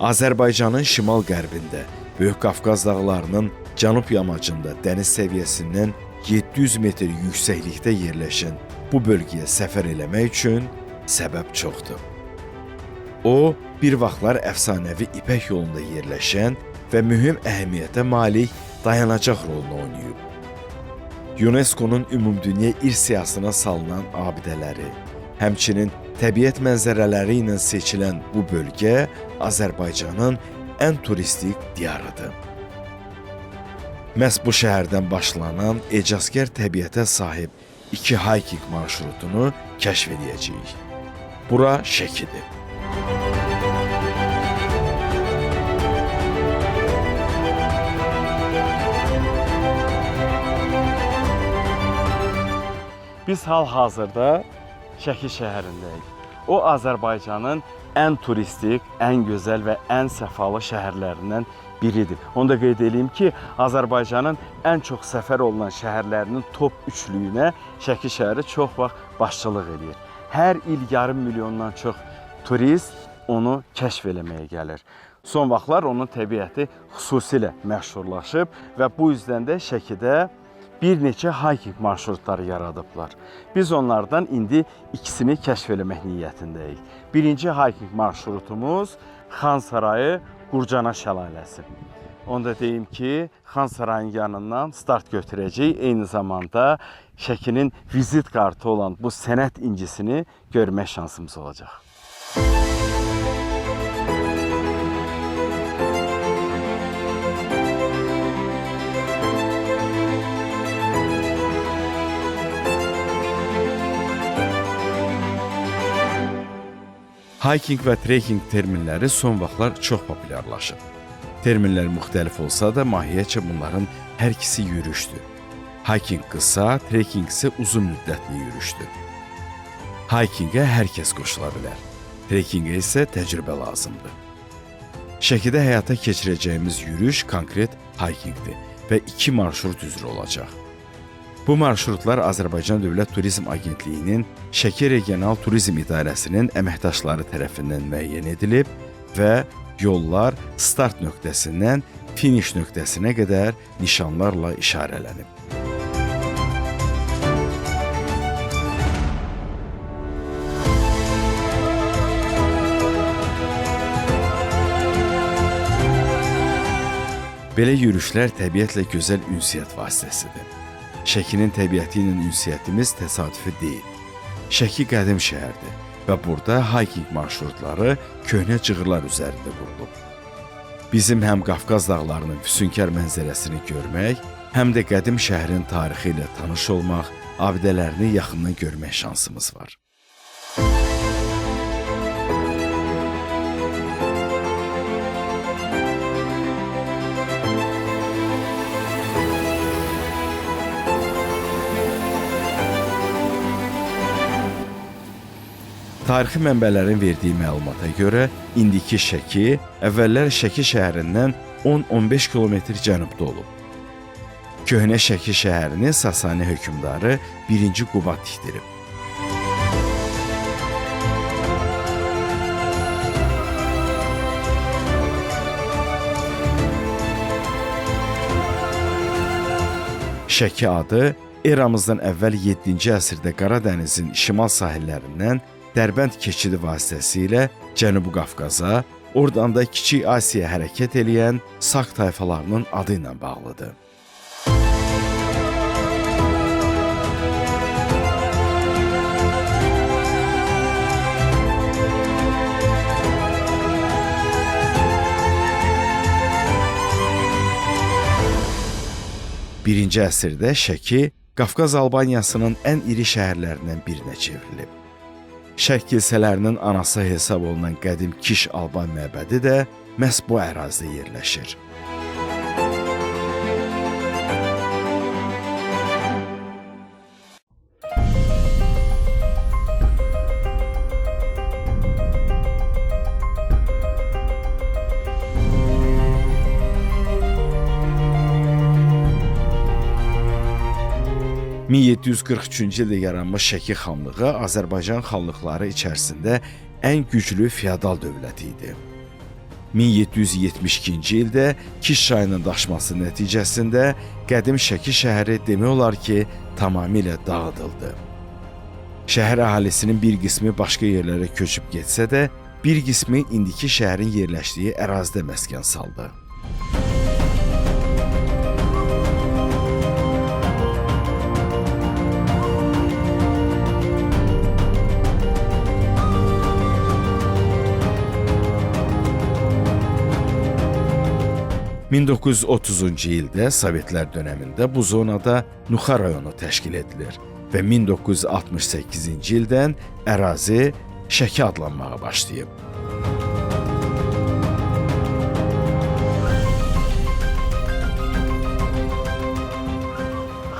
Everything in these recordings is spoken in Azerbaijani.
Azərbaycanın şimal-qərbində, Böyük Qafqaz dağlarının cənub yamacında dəniz səviyyəsindən 700 metr yüksəklikdə yerləşən bu bölgəyə səfər eləmək üçün səbəb çoxdur. O, bir vaxtlar əfsanəvi İpək yolunda yerləşən və mühüm əhəmiyyətə malik dayanacaq rolunu oynayıb. UNESCO-nun Ümumdünya İrs siyahısına salınan abidələri, həmçinin təbiət mənzərələri ilə seçilən bu bölgə Azərbaycanın ən turistik diyarıdır. Məhz bu şəhərdən başlanan ecazkar təbiətə sahib 2 hiking marşrutunu kəşf edəcəyik. Bura Şəkidir. Biz hal-hazırda Şəki şəhərindəyik. O, Azərbaycanın ən turistik, ən gözəl və ən səfalı şəhərlərindən biridir. Onu da qeyd edeyim ki, Azərbaycanın ən çox səfər olunan şəhərlərinin top 3-lüyünə Şəki şəhəri çox vaxt başçılıq edir. Hər il yarım milyondan çox turist onu kəşf eləməyə gəlir. Son vaxtlar onun təbiəti xüsusilə məşhurlaşıb və bu yüzdən də Şəkidə bir neçə hiking marşrutları yaradıblar. Biz onlardan indi ikisini kəşf eləmək niyyətindəyik. Birinci hiking marşrutumuz Xan Sarayı Qurcana şəlaləsi. Onu da deyim ki, Xan Sarayın yanından start götürəcək. Eyni zamanda Şəkinin vizit kartı olan bu sənət incisini görmək şansımız olacaq. Hiking və trekking terminləri son vaxtlar çox populyarlaşıb. Terminlər müxtəlif olsa da, mahiyyətcə bunların hər ikisi yürüşdür. Hiking qısa, trekking isə uzun müddətli yürüşdür. Hikingə hər kəs qoşula bilər. Trekkingə isə təcrübə lazımdır. Şəkidə həyata keçirəcəyimiz yürüş konkret hikingdir və 2 marşrut üzrə olacaq. Bu marşrutlar Azərbaycan Dövlət Turizm Agentliyinin Şəki Regional Turizm İdarəsinin əməkdaşları tərəfindən müəyyən edilib və yollar start nöqtəsindən finiş nöqtəsinə qədər nişanlarla işarələnib. Belə yürüşlər təbiətlə gözəl ünsiyyət vasitəsidir. Şəkinin təbiəti ilə ünsiyyətimiz təsadüfi deyil. Şəki qədim şəhərdir və burada hiking marşrutları köhnə cığırlar üzərində qurulub. Bizim həm Qafqaz dağlarının füsunkar mənzərəsini görmək, həm də qədim şəhərin tarixi ilə tanış olmaq, abidələrini yaxından görmək şansımız var. Tarixi mənbələrin verdiyi məlumata görə, indiki Şəki əvvəllər Şəki şəhərindən 10-15 kilometr cənubda olub. Köhnə Şəki şəhərini Sasani hökmdarı 1-ci Qubad tikdirib. Şəki adı eramızdan əvvəl 7-ci əsrdə Qaradənizin şimal sahillərindən Dərbənd keçidi vasitəsilə Cənubi Qafqaza, oradan da Kiçik Asiyaya hərəkət eləyən Sak tayfalarının adı ilə bağlıdır. Birinci əsrdə Şəki Qafqaz Albaniyasının ən iri şəhərlərindən birinə çevrilib. Şərq kilsələrinin anası hesab olunan qədim Kiş Alban məbədi də məhz bu ərazidə yerləşir. (1743-cü ildə yaranmış Şəki xanlığı Azərbaycan xanlıqları içərisində ən güclü feodal dövləti idi. 1772-ci ildə Kiş çayının daşması nəticəsində qədim Şəki şəhəri demək olar ki, tamamilə dağıdıldı. Şəhər əhalisinin bir qismi başqa yerlərə köçüb getsə də, bir qismi indiki şəhərin yerləşdiyi ərazidə məskən saldı. ...1930-cu ildə Sovetlər dönəmində bu zonada Nuxa rayonu təşkil edilir və 1968-ci ildən ərazi Şəki adlanmağa başlayıb.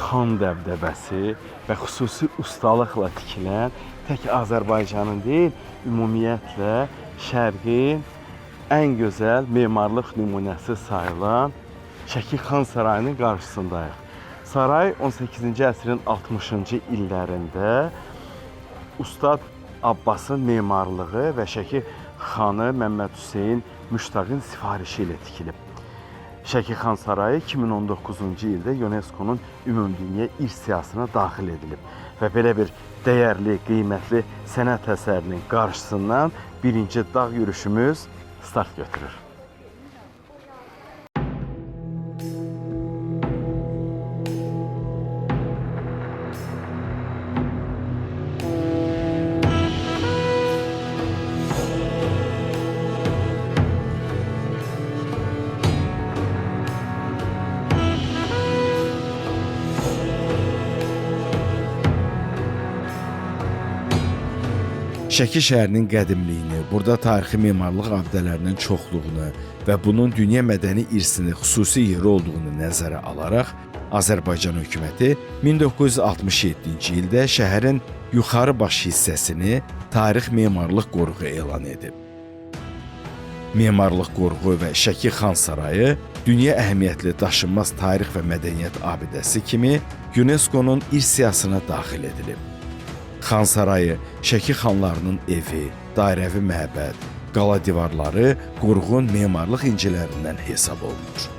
Xan dəbdəbəsi və xüsusi ustalıqla tikilən tək Azərbaycanın deyil, ümumiyyətlə Şərqin ən gözəl memarlıq nümunəsi sayılan Şəki Xan Sarayının qarşısındayıq. Saray 18-ci əsrin 60-cı illərində Ustad Abbasın memarlığı və Şəki Xanı Məmməd Hüseyn Müştaqın sifarişi ilə tikilib. Şəki Xan Sarayı 2019-cu ildə UNESCO-nun Ümumdünya İrs siyahısına daxil edilib və belə bir dəyərli, qiymətli sənət əsərinin qarşısından birinci dağ yürüşümüz start götürür. Şəki şəhərinin qədimliyini, burada tarixi memarlıq abidələrinin çoxluğunu və bunun dünya mədəni irsinin xüsusi yeri olduğunu nəzərə alaraq, Azərbaycan hökuməti 1967-ci ildə şəhərin yuxarı baş hissəsini tarix memarlıq qoruğu elan edib. Memarlıq qoruğu və Şəki Xan Sarayı dünya əhəmiyyətli daşınmaz tarix və mədəniyyət abidəsi kimi UNESCO-nun İrs siyahısına daxil edilib. Xan Sarayı, Şəki xanlarının evi, dairəvi məbəd, qala divarları qoruğun memarlıq incilərindən hesab olunur.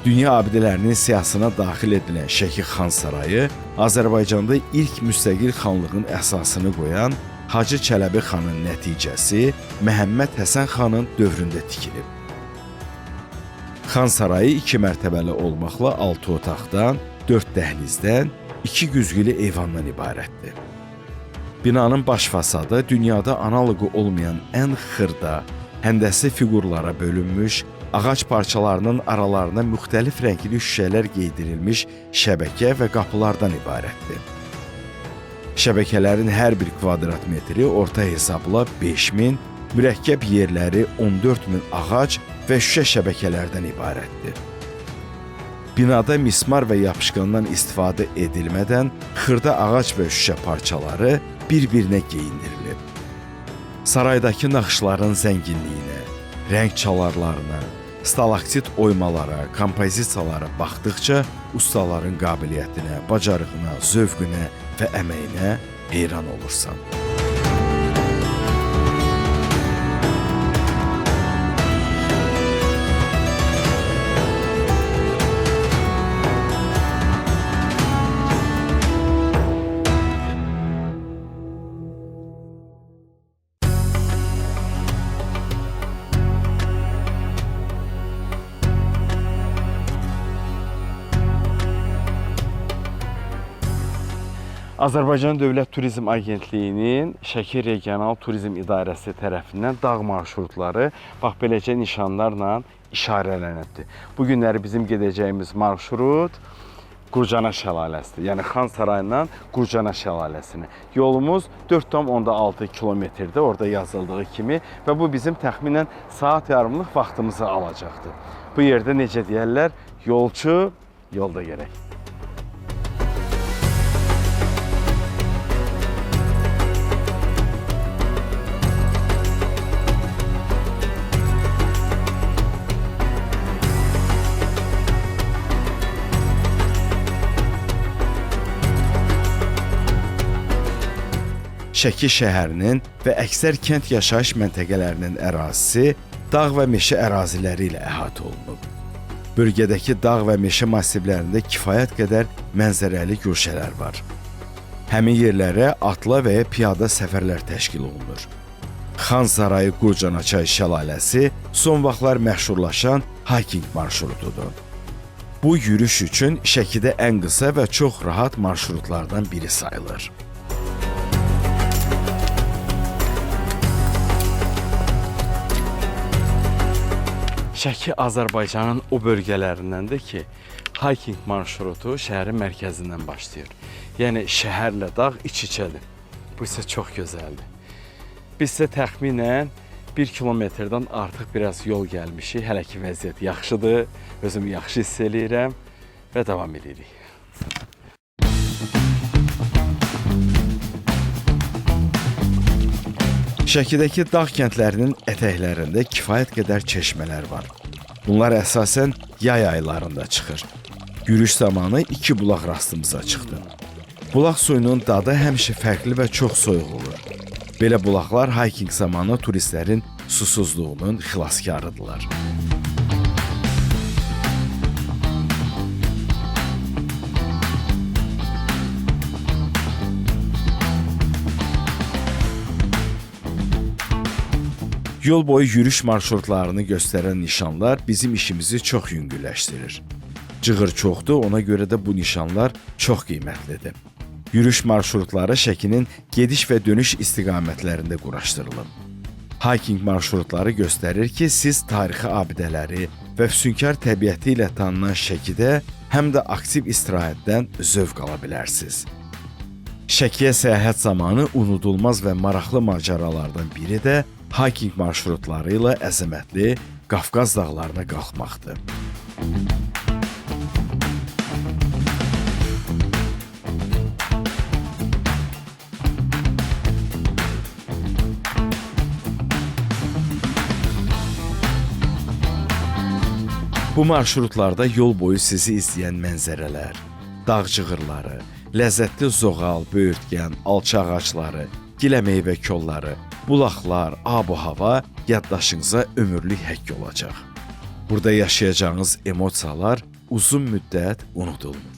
Dünya abidələrinin siyahısına daxil edilən Şəki Xan Sarayı Azərbaycanda ilk müstəqil xanlığın əsasını qoyan Hacı Çələbi xanın nəticəsi Məhəmməd Həsən xanın dövründə tikilib. Xan Sarayı 2 mərtəbəli olmaqla 6 otaqdan, 4 dəhlizdən, 2 güzgülü eyvandan ibarətdir. Binanın baş fasadı dünyada analoqu olmayan ən xırda, həndəsli fiqurlara bölünmüş, ağac parçalarının aralarına müxtəlif rəngli şüşələr qeydirilmiş şəbəkə və qapılardan ibarətdir. Şəbəkələrin hər bir kvadrat metri orta hesabla 5000, mürəkkəb yerləri 14000 ağac və şüşə şəbəkələrdən ibarətdir. Binada mismar və yapışqandan istifadə edilmədən xırda ağac və şüşə parçaları bir-birinə geyindirilib. Saraydakı naxışların zənginliyinə, rəng çalarlarına, stalaktit oymalara, kompozisiyalara baxdıqca ustaların qabiliyyətinə, bacarığına, zövqünə və əməyinə heyran olursan. Azərbaycan Dövlət Turizm Agentliyinin Şəki Regional Turizm İdarəsi tərəfindən dağ marşrutları bax beləcə nişanlarla işarələnibdir. Bu günləri bizim gedəcəyimiz marşrut Qurcana şəlaləsidir. Yəni Xan Sarayından Qurcana şəlaləsinə. Yolumuz 4,6 kilometrdir, orada yazıldığı kimi və bu bizim təxminən saat yarımlıq vaxtımızı alacaqdır. Bu yerdə necə deyərlər, yolçu yolda gərək. Şəki şəhərinin və əksər kənd yaşayış məntəqələrinin ərazisi dağ və meşə əraziləri ilə əhatə olunub. Bölgədəki dağ və meşə massivlərində kifayət qədər mənzərəli güşələr var. Həmin yerlərə atla və ya piyada səfərlər təşkil olunur. Xan Sarayı Qurcanaçay şəlaləsi son vaxtlar məşhurlaşan hiking marşrutudur. Bu yürüş üçün Şəkidə ən qısa və çox rahat marşrutlardan biri sayılır. Şəki Azərbaycanın o bölgələrindəndir ki, hiking marşrutu şəhərin mərkəzindən başlayır. Yəni şəhərlə dağ iç-içədir. Bu isə çox gözəldir. Biz isə təxminən 1 kilometrdən artıq biraz yol gəlmişik. Hələ ki vəziyyət yaxşıdır. Özümü yaxşı hiss eləyirəm və davam edirik. Şəkidəki dağ kəndlərinin ətəklərində kifayət qədər çeşmələr var. Bunlar əsasən yay aylarında çıxır. Yürüyüş zamanı 2 bulaq rastımıza çıxdı. Bulaq suyunun dadı həmişə fərqli və çox soyuq olur. Belə bulaqlar hiking zamanı turistlərin susuzluğunun xilaskarıdırlar. Yol boyu yürüyüş marşrutlarını göstərən nişanlar bizim işimizi çox yüngülləşdirir. Cığır çoxdur, ona görə də bu nişanlar çox qiymətlidir. Yürüyüş marşrutları Şəkinin gediş və dönüş istiqamətlərində quraşdırılıb. Hiking marşrutları göstərir ki, siz tarixi abidələri və füsunkar təbiəti ilə tanınan Şəkidə həm də aktiv istirahətdən zövq ala bilərsiniz. Şəkiyə səyahət zamanı unudulmaz və maraqlı macəralardan biri də hiking marşrutları ilə əzəmətli Qafqaz dağlarına qalxmaqdır. Bu marşrutlarda yol boyu sizi izləyən mənzərələr, dağ cığırları, ləzzətli zoğal, böyürtkən, alça ağacları, gilə meyvə kolları, bulaqlar, ab-hava yaddaşınıza ömürlük həkk olacaq. Burada yaşayacağınız emosiyalar uzun müddət unudulmur.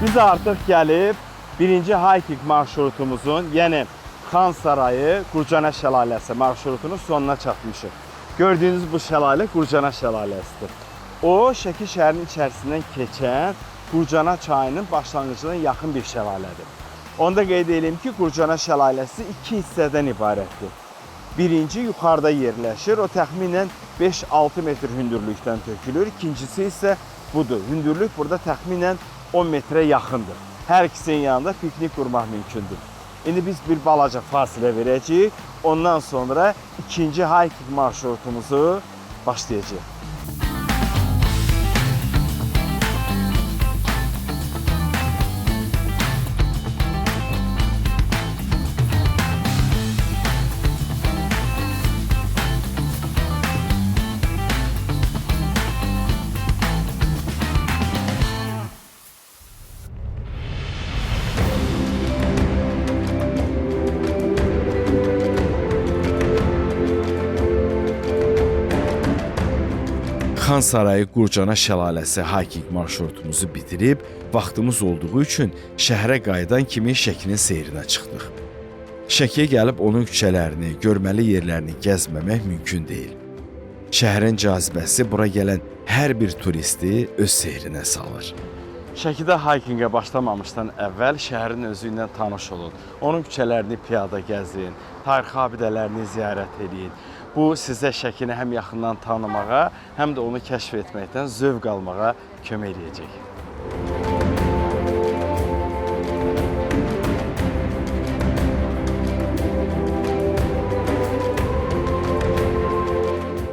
Biz artıq gəlib birinci hiking marşrutumuzun, yəni Xan Sarayı Qurcana şəlaləsi marşrutunun sonuna çatmışıq. Gördüyünüz bu şəlalə Qurcana şəlaləsidir. O, Şəki şəhərinin içərisindən keçən Qurcana çayının başlanğıcına yaxın bir şəlalədir. Onda qeyd edeyim ki, Qurcana şəlaləsi 2 hissədən ibarətdir. Birinci yuxarıda yerləşir, o təxminən 5-6 metr hündürlükdən tökülür. İkincisi isə budur. Hündürlük burada təxminən 10 metrə yaxındır. Hər ikisinin yanında piknik qurmaq mümkündür. İndi biz bir balaca fasilə verəcəyik. Ondan sonra ikinci hiking marşrutumuzu başlayacağıq. Xan Sarayı Qurcana şəlaləsi hiking marşrutumuzu bitirib, vaxtımız olduğu üçün şəhərə qayıdan kimi Şəkinin seyrinə çıxdıq. Şəkiyə gəlib onun küçələrini, görməli yerlərini gəzməmək mümkün deyil. Şəhərin cazibəsi bura gələn hər bir turisti öz seyrinə salır. Şəkidə hikingə başlamamışdan əvvəl şəhərin özü ilə tanış olun. Onun küçələrini piyada gəzin, tarixi abidələrini ziyarət edin. Bu sizə Şəkini həm yaxından tanımağa, həm də onu kəşf etməkdən zövq almağa kömək edəcək.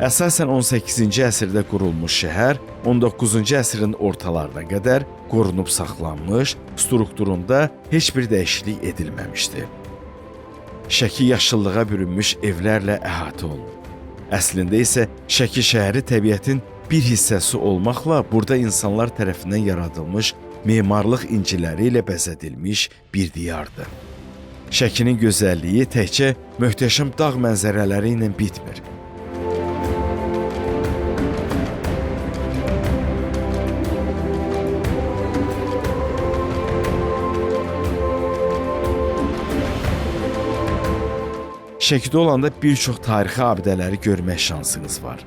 Əsasən 18-ci əsrdə qurulmuş şəhər 19-cu əsrin ortalarına qədər qorunub saxlanmış, strukturunda heç bir dəyişiklik edilməmişdi. Şəki yaşıllığa bürünmüş evlərlə əhatə olunub. Əslində isə Şəki şəhəri təbiətin bir hissəsi olmaqla burada insanlar tərəfindən yaradılmış memarlıq inciləri ilə bəzədilmiş bir diyardır. Şəkinin gözəlliyi təkcə möhtəşəm dağ mənzərələri ilə bitmir. Şəkidə olanda bir çox tarixi abidələri görmək şansınız var.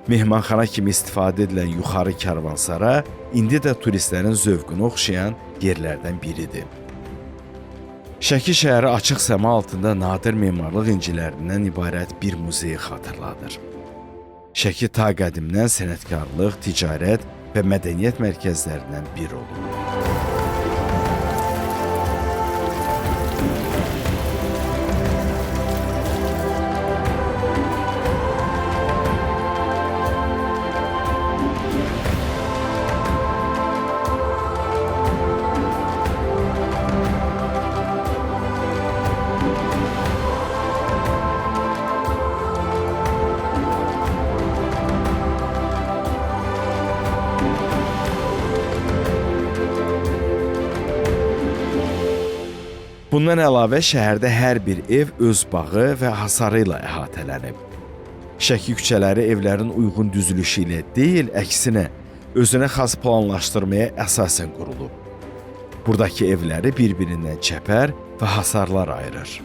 Mehmanxana kimi istifadə edilən yuxarı karvansara indi də turistlərin zövqünə oxşayan yerlərdən biridir. Şəki şəhəri açıq səma altında nadir memarlıq incilərindən ibarət bir muzeyi xatırladır. Şəki ta qədimdən sənətkarlıq, ticarət və mədəniyyət mərkəzlərindən biri olub. Bundan əlavə şəhərdə hər bir ev öz bağı və hasarı ilə əhatələnib. Şəki küçələri evlərin uyğun düzülüşü ilə deyil, əksinə özünə xas planlaşdırmaya əsasən qurulub. Buradakı evləri bir-birindən çəpər və hasarlar ayırır.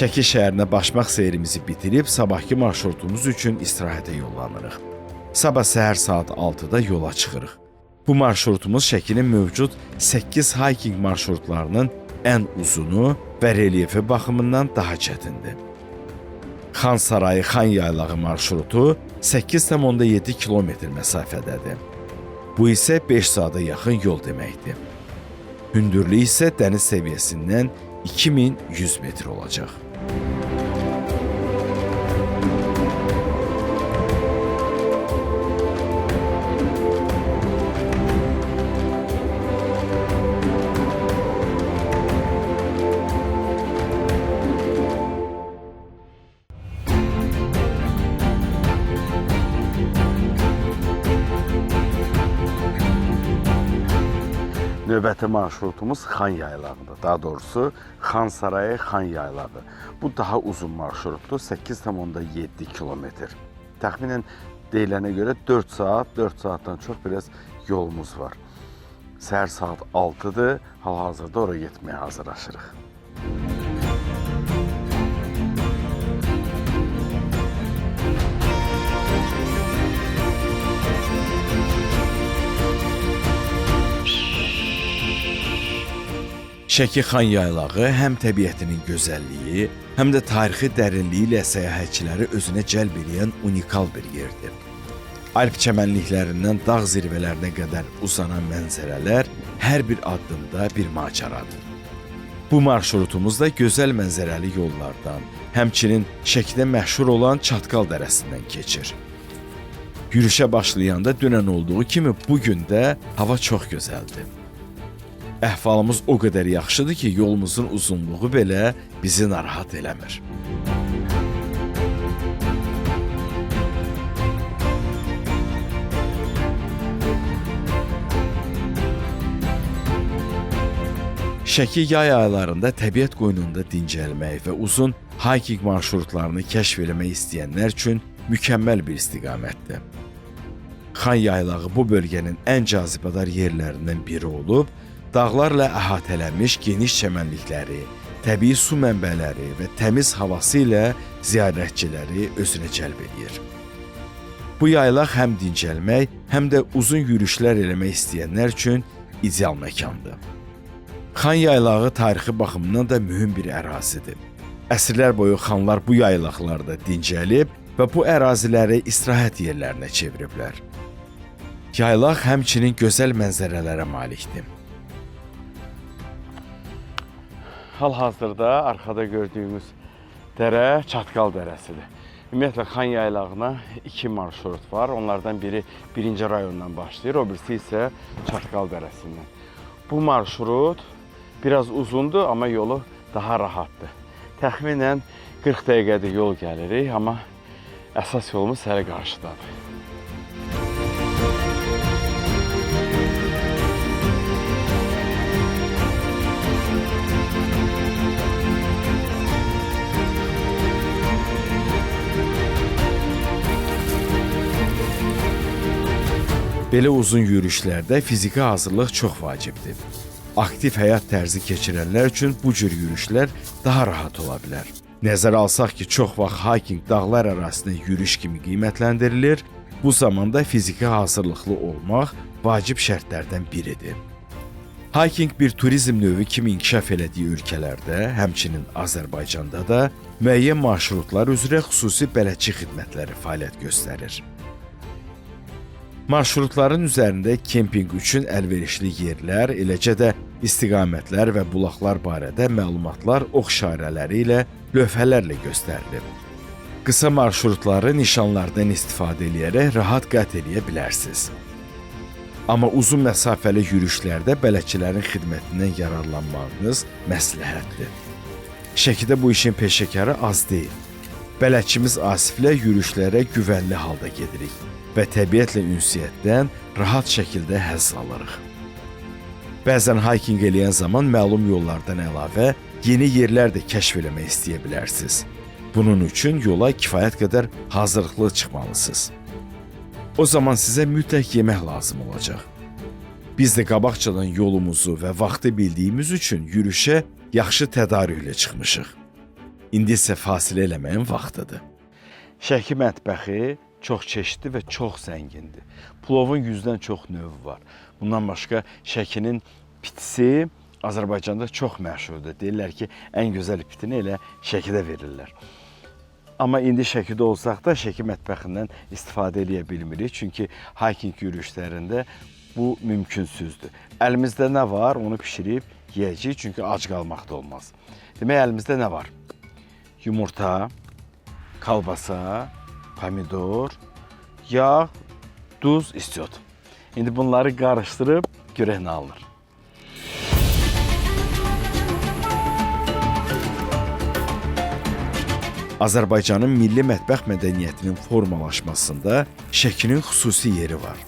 Şəki şəhərinə başmaq seyrimizi bitirib sabahki marşrutumuz üçün istirahətə yollanırıq. Sabah səhər saat 6-da yola çıxırıq. Bu marşrutumuz Şəkinin mövcud 8 hiking marşrutlarının ən uzunu və relyefi baxımından daha çətindir. Xan Sarayı Xan Yaylağı marşrutu 8,7 kilometr məsafədədir. Bu isə 5 saata yaxın yol deməkdir. Hündürlüyü isə dəniz səviyyəsindən 2100 metr olacaq. Növbəti marşrutumuz Xan Yaylağıdır. Daha doğrusu Xan Sarayı Xan Yaylağı. Bu daha uzun marşrutdur, 8,7 kilometr. Təxminən deyilənə görə 4 saatdan çox biraz yolumuz var. Səhər saat 6-dır, hal-hazırda oraya getməyə hazırlaşırıq. Şəki Xan Yaylağı həm təbiətinin gözəlliyi, həm də tarixi dərinliyi ilə səyahətçiləri özünə cəlb edən unikal bir yerdir. Alp çəmənliklərindən dağ zirvələrinə qədər uzanan mənzərələr hər bir addımda bir macəradır. Bu marşrutumuz da gözəl mənzərəli yollardan, həmçinin Şəkidə məşhur olan Çatqal dərəsindən keçir. Yürüşə başlayanda dünən olduğu kimi bugün də hava çox gözəldir. Əhvalımız o qədər yaxşıdır ki, yolumuzun uzunluğu belə bizi narahat eləmir. Şəki yay aylarında təbiət qoynunda dincəlmək və uzun hiking marşrutlarını kəşf etmək istəyənlər üçün mükəmməl bir istiqamətdir. Xan Yaylağı bu bölgənin ən cazibədar yerlərindən biri olub, dağlarla əhatələnmiş geniş çəmənlikləri, təbii su mənbələri və təmiz havası ilə ziyarətçiləri özünə cəlb edir. Bu yaylaq həm dincəlmək, həm də uzun yürüşlər eləmək istəyənlər üçün ideal məkandır. Xan yaylağı tarixi baxımından da mühüm bir ərazidir. Əsrlər boyu xanlar bu yaylaqlarda dincəlib və bu əraziləri istirahət yerlərinə çeviriblər. Yaylaq həmçinin gözəl mənzərələrə malikdir. Hal-hazırda arxada gördüyümüz dərə Çatqal dərəsidir. Ümumiyyətlə, Xan yaylağına 2 marşrut var. Onlardan biri 1-ci rayondan başlayır, o birisi isə Çatqal dərəsindən. Bu marşrut biraz uzundur, amma yolu daha rahatdır. Təxminən 40 dəqiqədə yol gəlirik, amma əsas yolumuz hələ qarşıdadır. Belə uzun yürüşlərdə fiziki hazırlıq çox vacibdir. Aktiv həyat tərzi keçirənlər üçün bu cür yürüşlər daha rahat ola bilər. Nəzərə alsaq ki, çox vaxt hiking dağlar arasında yürüyüş kimi qiymətləndirilir, bu zamanda fiziki hazırlıqlı olmaq vacib şərtlərdən biridir. Hiking bir turizm növü kimi inkişaf elədiyi ölkələrdə, həmçinin Azərbaycanda da müəyyən marşrutlar üzrə xüsusi bələdçi xidmətləri fəaliyyət göstərir. Marşrutların üzərində kempinq üçün əlverişli yerlər, eləcə də istiqamətlər və bulaqlar barədə məlumatlar ox işarələri ilə lövhələrlə göstərilib. Qısa marşrutları nişanlardan istifadə edərək rahat qət edə bilərsiniz. Amma uzun məsafəli yürüşlərdə bələdçilərin xidmətindən yararlanmağınız məsləhətdir. Şəkidə bu işin peşəkarı az deyil. Bələdçimiz Asiflə yürüşlərə güvənli halda gedirik və təbiətlə ünsiyyətdən rahat şəkildə həzz alırıq. Bəzən hiking eləyən zaman məlum yollardan əlavə yeni yerlər də kəşf eləmək istəyə bilərsiniz. Bunun üçün yola kifayət qədər hazırlıqlı çıxmalısınız. O zaman sizə mütləq yemək lazım olacaq. Biz də qabaqcadan yolumuzu və vaxtı bildiyimiz üçün yürüşə yaxşı tədarüklə çıxmışıq. İndi isə fasilə eləməyin vaxtıdır. Şəki mətbəxi çox çeşidli və çox zəngindir. Plovun 100-dən çox növü var. Bundan başqa Şəkinin pitisi Azərbaycanda çox məşhurdur. Deyirlər ki, ən gözəl pitini elə Şəkidə verirlər. Amma indi Şəkidə olsaq da Şəki mətbəxindən istifadə edə bilmirik. Çünki hiking yürüyüşlərində bu mümkünsüzdür. Əlimizdə nə var, onu pişirib yeyəcəyik, çünki ac qalmaq da olmaz. Demək, əlimizdə nə var? Yumurta, kalbasa, pomidor, yağ, duz, istiot. İndi bunları qarışdırıb görək nə alınır. Azərbaycanın milli mətbəx mədəniyyətinin formalaşmasında Şəkinin xüsusi yeri var.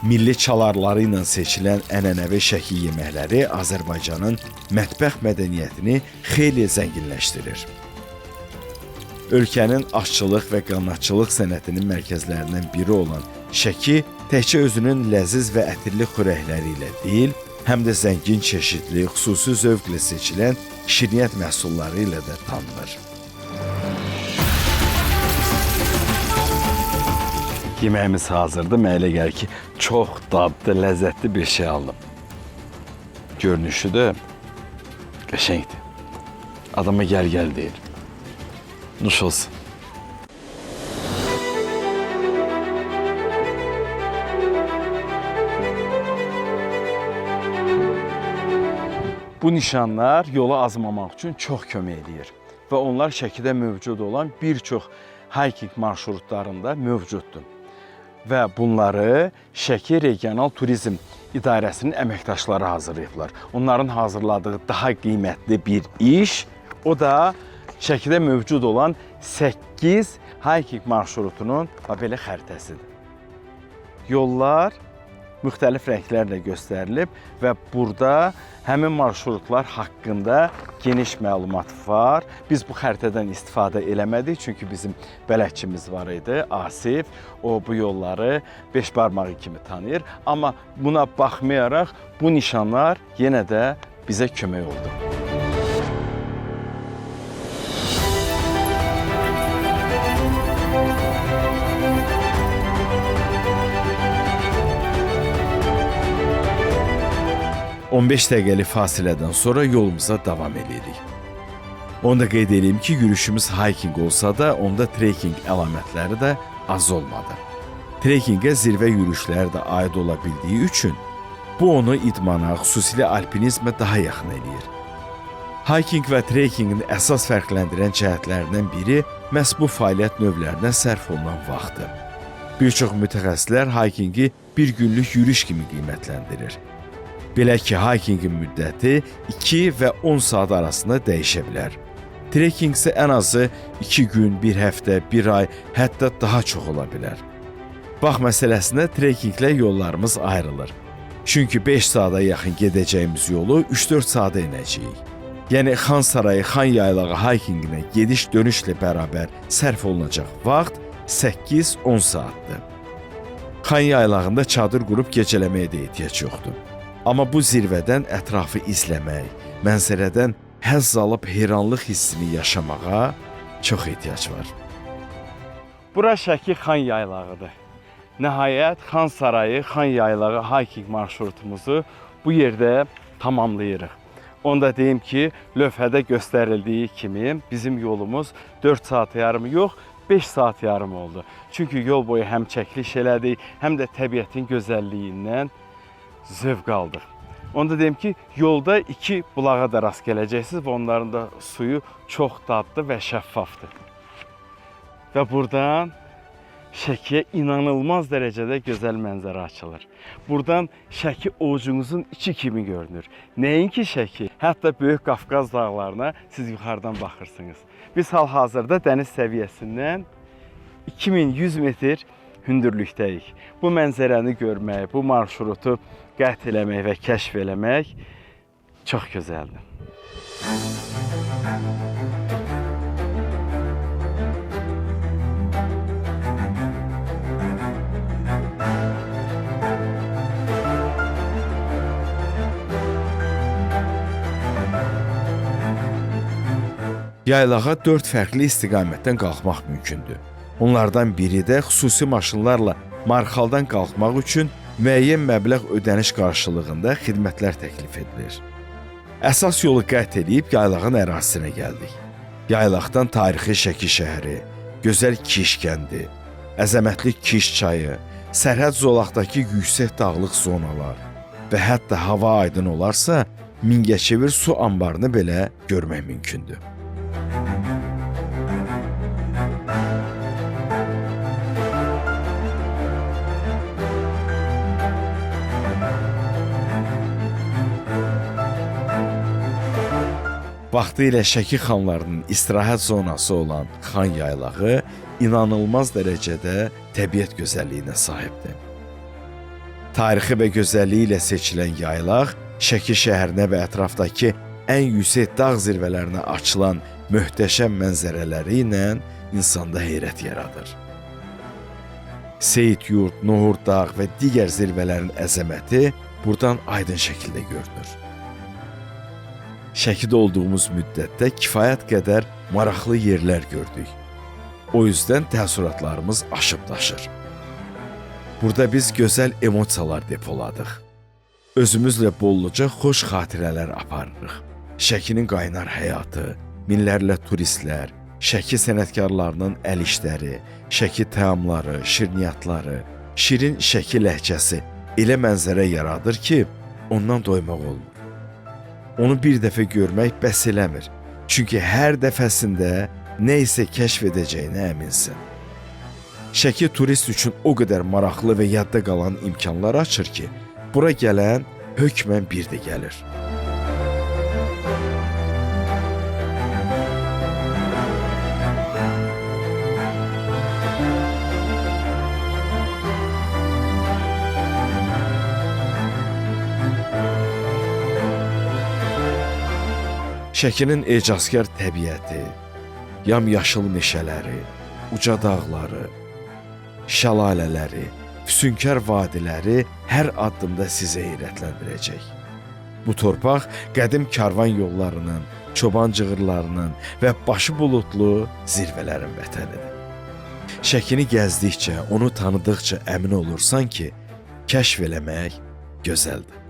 Milli çalarları ilə seçilən ənənəvi Şəki yeməkləri Azərbaycanın mətbəx mədəniyyətini xeyli zənginləşdirir. Ölkənin aşçılıq və qanatçılıq sənətinin mərkəzlərindən biri olan Şəki təkcə özünün ləziz və ətirli xörəkləri ilə deyil, həm də zəngin çeşidli, xüsusi zövqlə seçilən şirniyyat məhsulları ilə də tanınır. Yeməyimiz hazırdır. Mənə elə gəlir ki, çox dadlı, ləzzətli bir şey aldım. Görünüşü də qəşəngdir. Adama gəl deyir. Nuş olsun. Bu nişanlar yolu azmamaq üçün çox kömək edir və onlar Şəkidə mövcud olan bir çox hiking marşrutlarında mövcuddur. Və bunları Şəki Regional Turizm İdarəsinin əməkdaşları hazırlayıblar. Onların hazırladığı daha qiymətli bir iş, o da Şəkidə mövcud olan 8 hiking marşrutunun belə xəritəsidir. Yollar müxtəlif rənglərlə göstərilib və burada həmin marşrutlar haqqında geniş məlumat var. Biz bu xəritədən istifadə eləmədik, çünki bizim bələdçimiz var idi, Asif. O bu yolları 5 barmağı kimi tanıyır. Amma buna baxmayaraq bu nişanlar yenə də bizə kömək oldu. 15 dəqiqəlik fasilədən sonra yolumuza davam edirik. Onu da qeyd edeyim ki, yürüşümüz hiking olsa da, onda trekking əlamətləri də az olmadı. Trekkingə zirvə yürüşləri də aid ola bildiyi üçün bu onu idmana, xüsusilə alpinizmə daha yaxın eləyir. Hiking və trekkingin əsas fərqləndirən cəhətlərindən biri məhz bu fəaliyyət növlərinə sərf olunan vaxtdır. Bir çox mütəxəssislər hikingi bir günlük yürüyüş kimi qiymətləndirir. Belə ki, hikingin müddəti 2 və 10 saat arasında dəyişə bilər. Trekking isə ən azı 2 gün, 1 həftə, 1 ay, hətta daha çox ola bilər. Vaxt məsələsinə trekkinglə yollarımız ayrılır. Çünki 5 saata yaxın gedəcəyimiz yolu 3-4 saata inəcəyik. Yəni Xan Sarayı, Xan Yaylağı hikinginə gediş-dönüşlə bərabər sərf olunacaq vaxt 8-10 saatdır. Xan Yaylağında çadır qurub gecələməyə də ehtiyac yoxdur. Amma bu zirvədən ətrafı izləmək, mənzərədən həzz alıb heyranlıq hissini yaşamağa çox ehtiyac var. Bura Şəki Xan Yaylağıdır. Nəhayət Xan Sarayı, Xan Yaylağı hiking marşrutumuzu bu yerdə tamamlayırıq. Onu da deyim ki, lövhədə göstərildiyi kimi bizim yolumuz 4 saat yarım yox, 5 saat yarım oldu. Çünki yol boyu həm çəkiliş elədik, həm də təbiətin gözəlliyindən zövq aldıq. Onu da deyim ki, yolda 2 bulağa da rast gələcəksiniz və onların da suyu çox dadlı və şəffafdır. Və buradan Şəkiyə inanılmaz dərəcədə gözəl mənzərə açılır. Buradan Şəki ovucunuzun içi kimi görünür. Nəinki Şəki, hətta Böyük Qafqaz dağlarına siz yuxarıdan baxırsınız. Biz hal-hazırda dəniz səviyyəsindən 2100 metr hündürlükdəyik. Bu mənzərəni görmək, bu marşrutu qət eləmək və kəşf eləmək çox gözəldir. Yaylağa 4 fərqli istiqamətdən qalxmaq mümkündür. Onlardan biri də xüsusi maşınlarla Marxaldan qalxmaq üçün müəyyən məbləğ ödəniş qarşılığında xidmətlər təklif edilir. Əsas yolu qət edib yaylağın ərazisinə gəldik. Yaylaqdan tarixi Şəki şəhəri, gözəl Kiş kəndi, əzəmətli Kiş çayı, sərhəd zolaqdakı yüksək dağlıq zonalar və hətta hava aydın olarsa, Mingəçevir su anbarını belə görmək mümkündür. Vaxtilə Şəki xanlarının istirahət zonası olan Xan Yaylağı inanılmaz dərəcədə təbiət gözəlliyinə sahibdir. Tarixi və gözəlliyi ilə seçilən yaylaq Şəki şəhərinə və ətrafdakı ən yüksək dağ zirvələrinə açılan möhtəşəm mənzərələri ilə insanda heyrət yaradır. Seyid Yurd, Nohur dağ və digər zirvələrin əzəməti buradan aydın şəkildə görünür. Şəkidə olduğumuz müddətdə kifayət qədər maraqlı yerlər gördük. O yüzdən təəssüratlarımız aşıb-daşır. Burada biz gözəl emosiyalar depoladıq. Özümüzlə bolluca xoş xatirələr aparırıq. Şəkinin qaynar həyatı, minlərlə turistlər, Şəki sənətkarlarının əl işləri, Şəki təamları, şirniyyatları, şirin Şəki ləhcəsi elə mənzərə yaradır ki, ondan doymaq olmur. Onu bir dəfə görmək bəs eləmir. Çünki hər dəfəsində nə isə kəşf edəcəyinə əminsən. Şəki turist üçün o qədər maraqlı və yadda qalan imkanlar açır ki, bura gələn hökmən bir də gəlir. Şəkinin ecazkar təbiəti, yamyaşıl meşələri, uca dağları, şəlalələri, füsunkar vadiləri hər addımda sizə heyrətləndirəcək. Bu torpaq qədim karvan yollarının, çoban cığırlarının və başı buludlu zirvələrin vətənidir. Şəkini gəzdikcə, onu tanıdıqca əmin olursan ki, kəşf eləmək gözəldir.